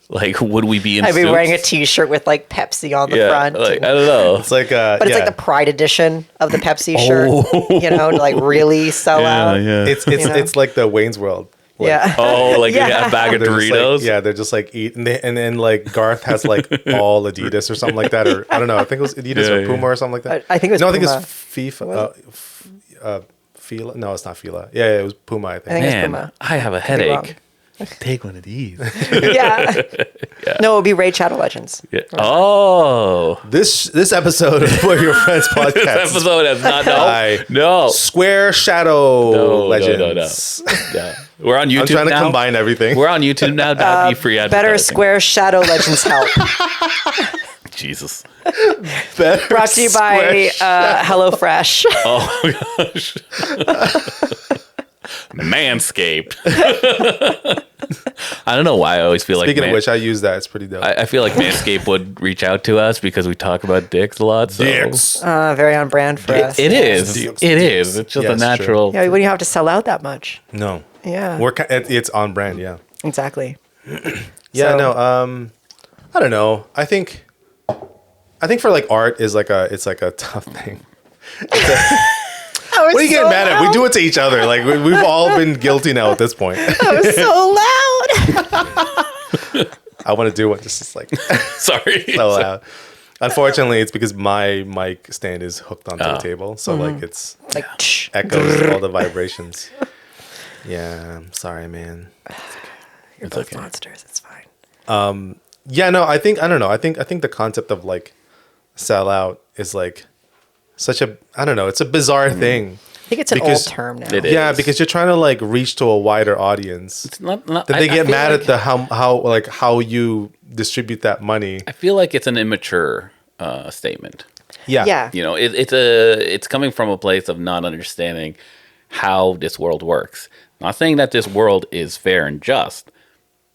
Like, would we be in I'd be suits? wearing a T-shirt with like Pepsi on the front. Like, I don't know. It's like, but it's like the Pride edition of the Pepsi shirt, to like really sell out. Yeah. It's like the Wayne's World. Like, Oh, like a bag of Doritos? They're just like eating, and then like Garth has like all Adidas or something like that, or I don't know. I think it was Adidas or Puma or something like that. I think it was Puma. I think it's FIFA. Fila? No, it's not Fila. Yeah, it was Puma. I think. Man, I have a headache. Take one of these. Yeah. No, it would be Raid Shadow Legends. Yeah. Oh. This episode of For Your Friends podcast. This episode has not by no. Square Shadow No. Legends. Yeah. We're on YouTube I'm trying to now. combine everything. We're on YouTube now. That'd be free advertising. Better Square Shadow Legends help. Jesus. Brought to you by HelloFresh. Oh gosh. Manscaped. I don't know why I always feel Speaking like of which, I use that. It's pretty dope. I feel like Manscaped would reach out to us because we talk about dicks a lot. So. Dicks. Very on brand for us. It is. Dicks. It is. It's just Yeah, a it's natural. Yeah, when you have to sell out that much. No. Yeah. It's on brand. Yeah. Exactly. Yeah. So- No. I don't know. I think for like art is like it's like a tough thing. What are you getting mad at? We do it to each other. Like we've all been guilty now at this point. That was so loud. I want to do one just like Sorry. so loud. Unfortunately, it's because my mic stand is hooked onto the table, so like it's Like, echoes all the vibrations. Yeah, I'm sorry, man. you're It's both okay. monsters. It's fine. Yeah, no, I don't know. I think the concept of like sell out is like such a it's a bizarre thing. I think it's an Because old term now. it is. Yeah, because you're trying to like reach to a wider audience. It's not, Then I- they I get feel mad like- at the how you distribute that money. I feel like it's an immature statement. Yeah. Yeah. You know, it's coming from a place of not understanding how this world works. Not saying that this world is fair and just.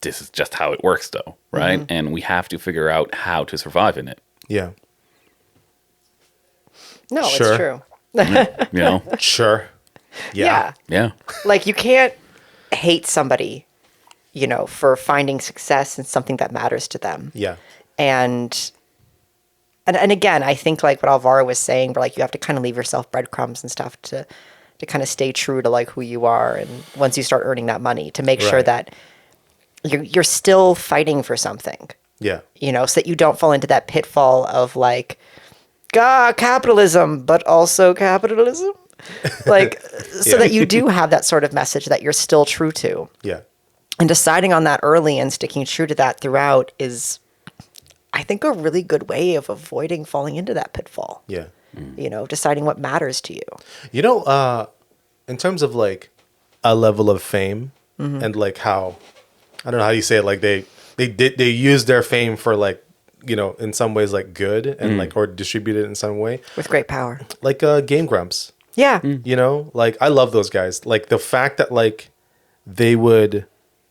This is just how it works, though, right? And we have to figure out how to survive in it. Yeah. No, Sure. it's true. You know? Sure. Yeah. Yeah. Like, you can't hate somebody, for finding success in something that matters to them. Yeah. And again, I think like what Alvaro was saying, where like you have to kind of leave yourself breadcrumbs and stuff to kind of stay true to like who you are, and once you start earning that money, to make sure Right. that you're still fighting for something, Yeah. so that you don't fall into that pitfall of like, capitalism, but also capitalism, like so Yeah. that you do have that sort of message that you're still true to, Yeah. and deciding on that early and sticking true to that throughout is, I think, a really good way of avoiding falling into that pitfall. Yeah. Deciding what matters to you. In terms of like a level of fame and like how, I don't know how you say it, like they use their fame for like, in some ways like good and like, or distribute it in some way, With great power. like Game Grumps, Yeah. like I love those guys. Like the fact that like they would,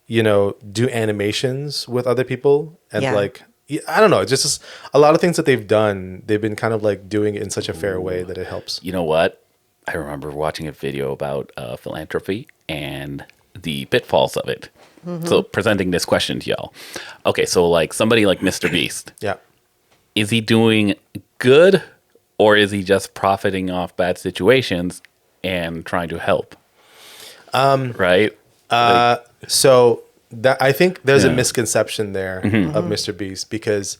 do animations with other people and Yeah. like, I don't know, it's just a lot of things that they've done. They've been kind of like doing it in such a fair way that it helps. You know what? I remember watching a video about philanthropy and the pitfalls of it. So presenting this question to y'all. Okay, so like somebody like Mr. Beast, Yeah. is he doing good or is he just profiting off bad situations and trying to help? Right? So that I think there's a Yeah. misconception there of Mr. Beast because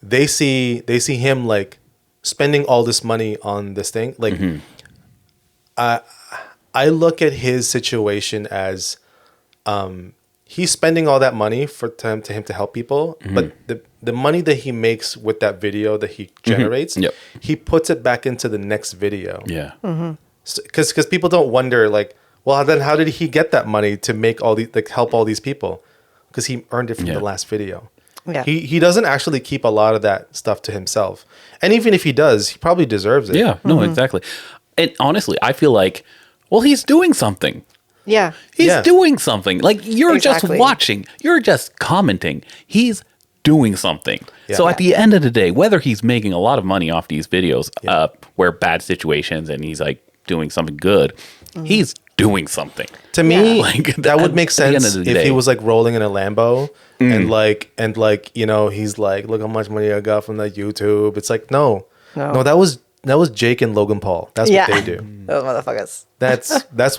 they see him like spending all this money on this thing. Like I look at his situation as he's spending all that money for him to help people, but the money that he makes with that video that he generates, Yep. he puts it back into the next video. Yeah. Because people don't wonder like, well, then how did he get that money to make all these, like help all these people? Because he earned it from Yeah. the last video. Yeah. He doesn't actually keep a lot of that stuff to himself, and even if he does, he probably deserves it. Yeah, no, exactly. And honestly, I feel like, well, he's doing something. Yeah. He's Yeah. doing something. Like you're Exactly. just watching. You're just commenting. He's doing something. Yeah. So Yeah. at the end of the day, whether he's making a lot of money off these videos where bad situations and he's like doing something good, he's doing something. To me, Yeah. Like, that would make at the end sense of if the day. he was like rolling in a Lambo and like he's like, look how much money I got from that YouTube. It's like no, that was Jake and Logan Paul. That's Yeah. what they do. Those motherfuckers. That's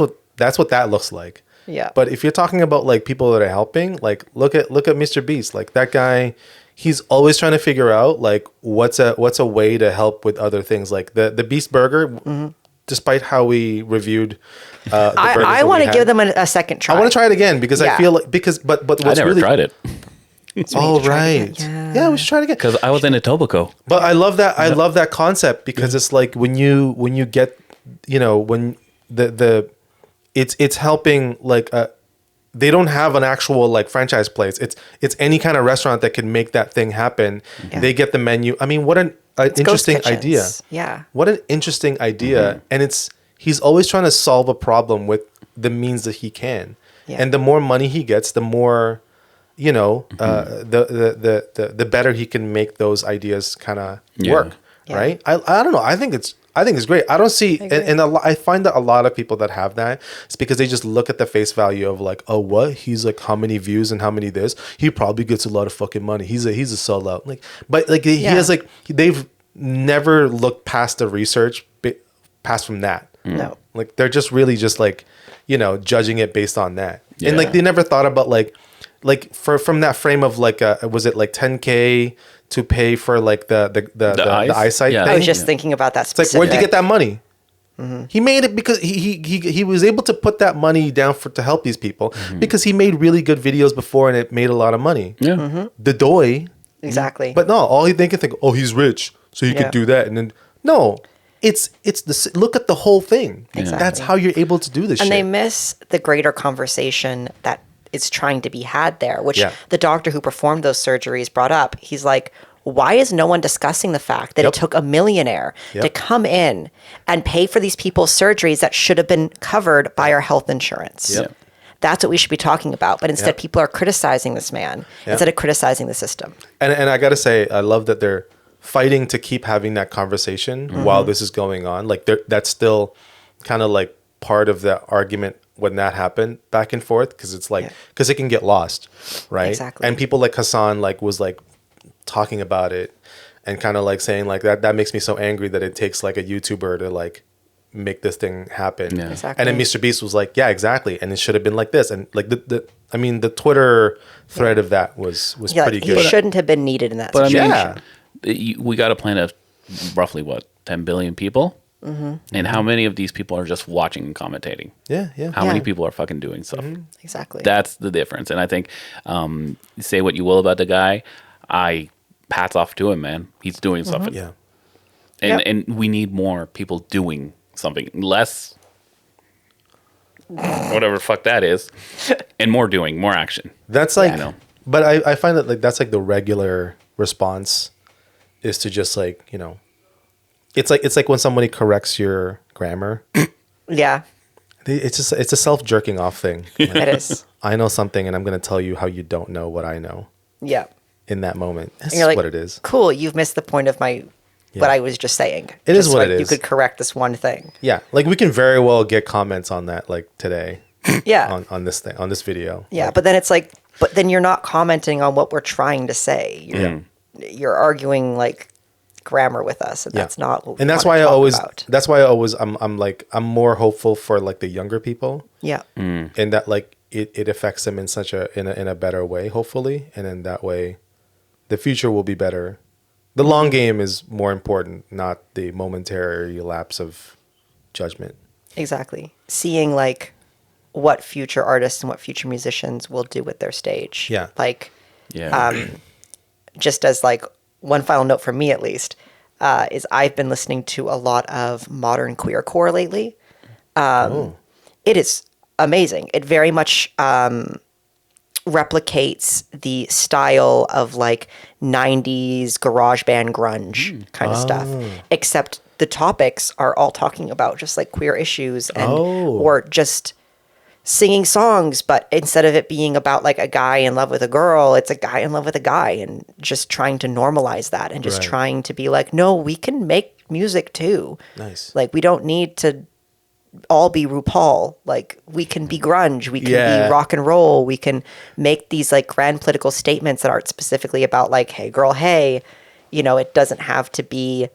what that looks like. Yeah. But if you're talking about like people that are helping, like look at Mr. Beast. Like that guy, he's always trying to figure out like what's a way to help with other things. Like the Beast Burger despite how we reviewed. The burgers I that want we to had. give them a second try. I want to try it again because I feel like but what's I never really tried it oh try it right again. yeah we should try it again because I was in Etobicoke. but I love that concept because it's like when you get when it's helping like they don't have an actual like franchise place. It's any kind of restaurant that can make that thing happen. Yeah. They get the menu. I mean, what an interesting idea. Yeah. What an interesting idea. And he's always trying to solve a problem with the means that he can. Yeah. And the more money he gets, the more, the better he can make those ideas kind of work. Yeah. Right. I don't know. I think it's great. I don't see, and I find that a lot of people that have that, it's because they just look at the face value of like, oh, what? He's like, how many views and how many this? He probably gets a lot of fucking money. He's a sellout. Like, but like he has like, they've never looked past the research, past from that. No. Like they're just really just like, judging it based on that, and like Yeah. they never thought about like from that frame of like, was it like 10K to pay for like the eyesight Yeah. thing? I was just thinking about that It's like, specific. where'd you get that money? He made it because he was able to put that money down to help these people because he made really good videos before and it made a lot of money. Yeah. The doy, Exactly. but no, all they can think, oh, he's rich, so he Yeah. could do that, and then no, it's the look at the whole thing. Exactly. That's how you're able to do this. and shit. they miss the greater conversation that is trying to be had there, which Yeah. the doctor who performed those surgeries brought up. He's like, why is no one discussing the fact that Yep. it took a millionaire Yep. to come in and pay for these people's surgeries that should have been covered by our health insurance? Yep. That's what we should be talking about. But instead, Yep. people are criticizing this man instead of criticizing the system. And I gotta say, I love that they're fighting to keep having that conversation while this is going on. Like that's still kind of like part of the argument when that happened back and forth, because it's like because it can get lost, right? Exactly. And people like Hassan was talking about it and kind of like saying like that makes me so angry that it takes like a YouTuber to like make this thing happen. Yeah. Exactly. And then Mr. Beast was like, yeah, exactly, and it should have been like this, and like the Twitter thread of that was Yeah, pretty he good. shouldn't have been needed in that But I mean, situation. we got a planet of roughly 10 billion people, and how many of these people are just watching and commentating? yeah. How many Yeah. people are fucking doing stuff? Exactly. That's the difference. And I think, say what you will about the guy, hats off to him, man. He's doing something. Yeah. And Yep. and we need more people doing something, less whatever the fuck that is, and more action. That's like, You know. but I find that like that's like the regular response is to just like, it's like when somebody corrects your grammar, Yeah, it's a self jerking off thing. Like, it is. I know something and I'm going to tell you how you don't know what I know Yeah. in that moment. That's And you're like, what it is. cool, you've missed the point of what I was just saying. It is Just what so it You is. could correct this one thing. Yeah. Like we can very well get comments on that like today Yeah. on this thing, on this video. Yeah, Like, but then it's like, but then you're not commenting on what we're trying to say. You're arguing like grammar with us, and that's not what we and that's want why to I talk always about. that's why I always I'm more hopeful for like the younger people. Yeah. And that like it affects them in such in a better way, hopefully, and in that way the future will be better. The long game is more important, not the momentary lapse of judgment. Exactly. Seeing like what future artists and what future musicians will do with their stage. Yeah. Like, Yeah. just as like one final note for me at least, is I've been listening to a lot of modern queercore lately. It is amazing. It very much replicates the style of like 90s garage band grunge kind of stuff, except the topics are all talking about just like queer issues and or just singing songs, but instead of it being about like a guy in love with a girl, it's a guy in love with a guy, and just trying to normalize that and just Right. trying to be like, no, we can make music too. Nice. Like we don't need to all be RuPaul. Like we can be grunge, we can Yeah. be rock and roll, we can make these like grand political statements that aren't specifically about like, hey girl, hey, it doesn't have to be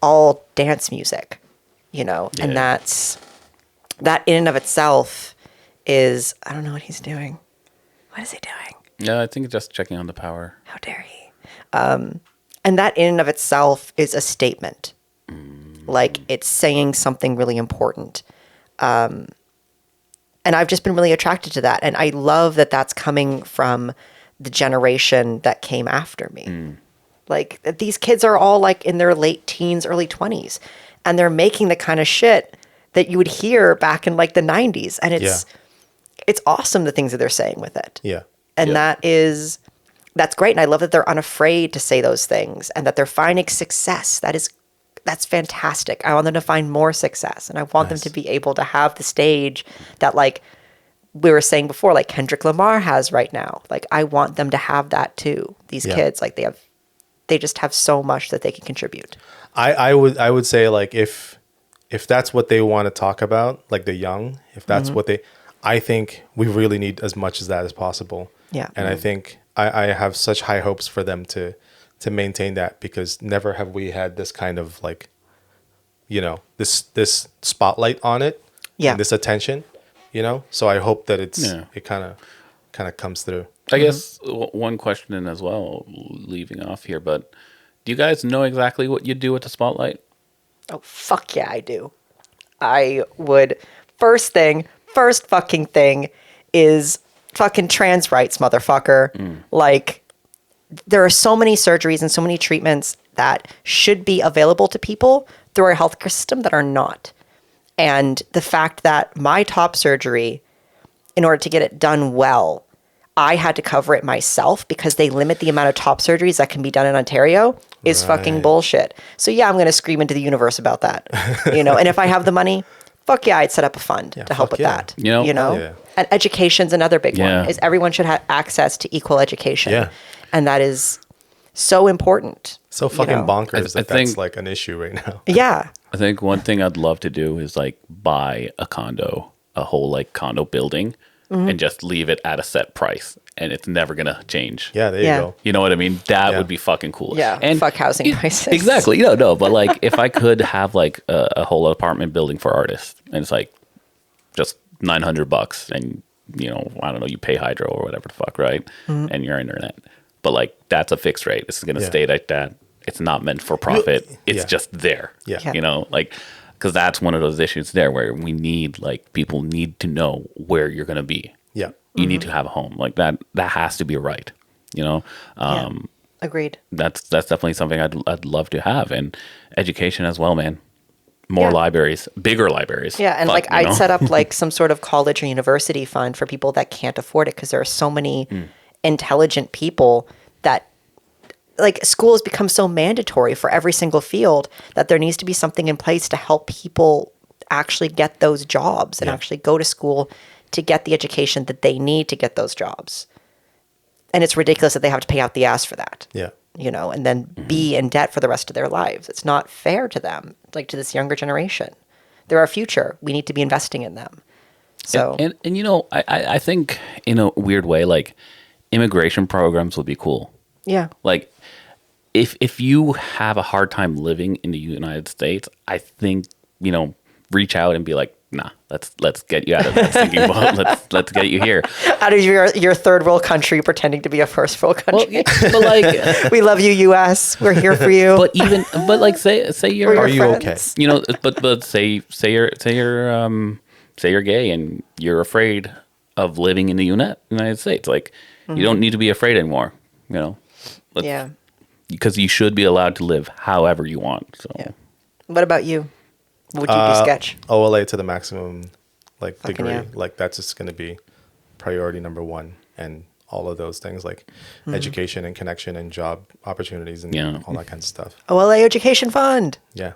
all dance music, and that in and of itself is, I don't know what he's doing. What is he doing? Yeah, I think just checking on the power. How dare he? And that in and of itself is a statement. Like it's saying something really important. And I've just been really attracted to that. And I love that that's coming from the generation that came after me. Like these kids are all like in their late teens, early 20s, and they're making the kind of shit that you would hear back in like the 90s. And it's awesome, the things that they're saying with it. Yeah. And that's great. And I love that they're unafraid to say those things and that they're finding success. That's fantastic. I want them to find more success, and I want them to be able to have the stage that, like we were saying before, like Kendrick Lamar has right now. Like I want them to have that too. These kids, like they just have so much that they can contribute. I would say like if that's what they want to talk about, like the young, if that's what I think we really need as much as that as possible. Yeah. And I think I have such high hopes for them to maintain that, because never have we had this kind of like, this spotlight on it. Yeah. And this attention, so I hope that it kind of comes through. I guess one question in as well, leaving off here, but do you guys know exactly what you do with the spotlight? Oh, fuck yeah, I do. I would, first fucking thing is fucking trans rights, motherfucker. Like, there are so many surgeries and so many treatments that should be available to people through our healthcare system that are not. And the fact that my top surgery, in order to get it done well, I had to cover it myself because they limit the amount of top surgeries that can be done in Ontario is fucking bullshit. So yeah, I'm going to scream into the universe about that. And if I have the money, fuck yeah, I'd set up a fund to help with that. Yeah. And education's another big one. Is everyone should have access to equal education. Yeah. And that is so important. So fucking bonkers I that's think, like an issue right now. Yeah. I think one thing I'd love to do is like buy a condo, a whole like condo building, and just leave it at a set price, and it's never gonna change. Yeah, there you go. You know what I mean? That would be fucking cool. Yeah, and fuck housing prices. Exactly. No, but like if I could have like a whole apartment building for artists, and it's like just $900, and I don't know, you pay hydro or whatever the fuck, right? And your internet, but like that's a fixed rate. It's gonna stay like that. It's not meant for profit. It's just there. Yeah. Because that's one of those issues there where we need, like, people need to know where you're going to be. Yeah. You need to have a home. Like, that has to be a right, Agreed. That's definitely something I'd love to have. And education as well, man. More libraries, bigger libraries. Yeah, and I'd set up like some sort of college or university fund for people that can't afford it, because there are so many intelligent people that like school has become so mandatory for every single field that there needs to be something in place to help people actually get those jobs and actually go to school to get the education that they need to get those jobs. And it's ridiculous that they have to pay out the ass for that. Yeah. And then be in debt for the rest of their lives. It's not fair to them, like to this younger generation. They're our future. We need to be investing in them. So and I think in a weird way, like immigration programs would be cool. Yeah. Like if you have a hard time living in the United States, I think, reach out and be like, nah, let's get you out of that stinking boat. Let's get you here. Out of your third world country pretending to be a first world country. Well, but like we love you, US. We're here for you. but like say you're Are you okay? But say you're gay and you're afraid of living in the United States. Like you don't need to be afraid anymore, Yeah. Because you should be allowed to live however you want. So Yeah. What about you? Would you do sketch? OLA to the maximum Fucking degree. yeah. Like that's just going to be priority number one, and all of those things like education and connection and job opportunities and all that kind of stuff. OLA Education Fund. Yeah.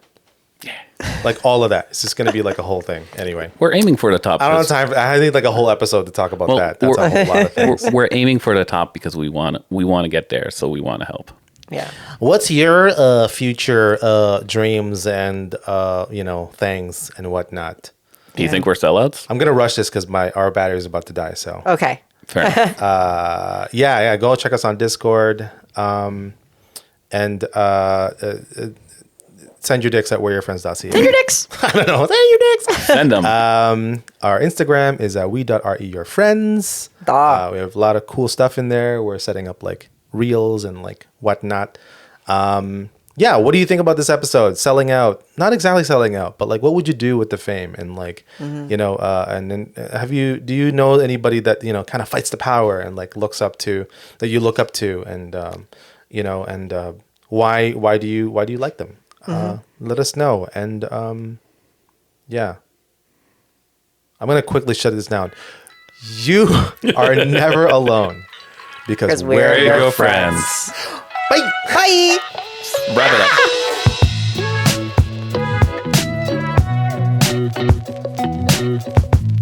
Like all of that. It's just going to be like a whole thing. Anyway, we're aiming for the top. I don't have time. I need like a whole episode to talk about that. That's a whole lot of things. We're aiming for the top because we want to get there. So we want to help. Yeah. What's your future dreams and things and whatnot? Do you think we're sellouts? I'm gonna rush this because our battery is about to die. So Okay. Fair enough. yeah. Go check us on Discord. And send your dicks at whereyourfriends.ca. Send your dicks. I don't know. Send your dicks. Send them. Our Instagram is we.reyourfriends. We have a lot of cool stuff in there. We're setting up like reels and like whatnot. yeah, what do you think about this episode? Selling out, not exactly selling out, but like, what would you do with the fame? And like, you know, and then do you know anybody that, you know, kind of fights the power and like looks up to, that you look up to, and, you know, and why do you like them? Let us know. And yeah, I'm going to quickly shut this down. You are never alone because we're your friends. Bye. Bye. Wrap it up.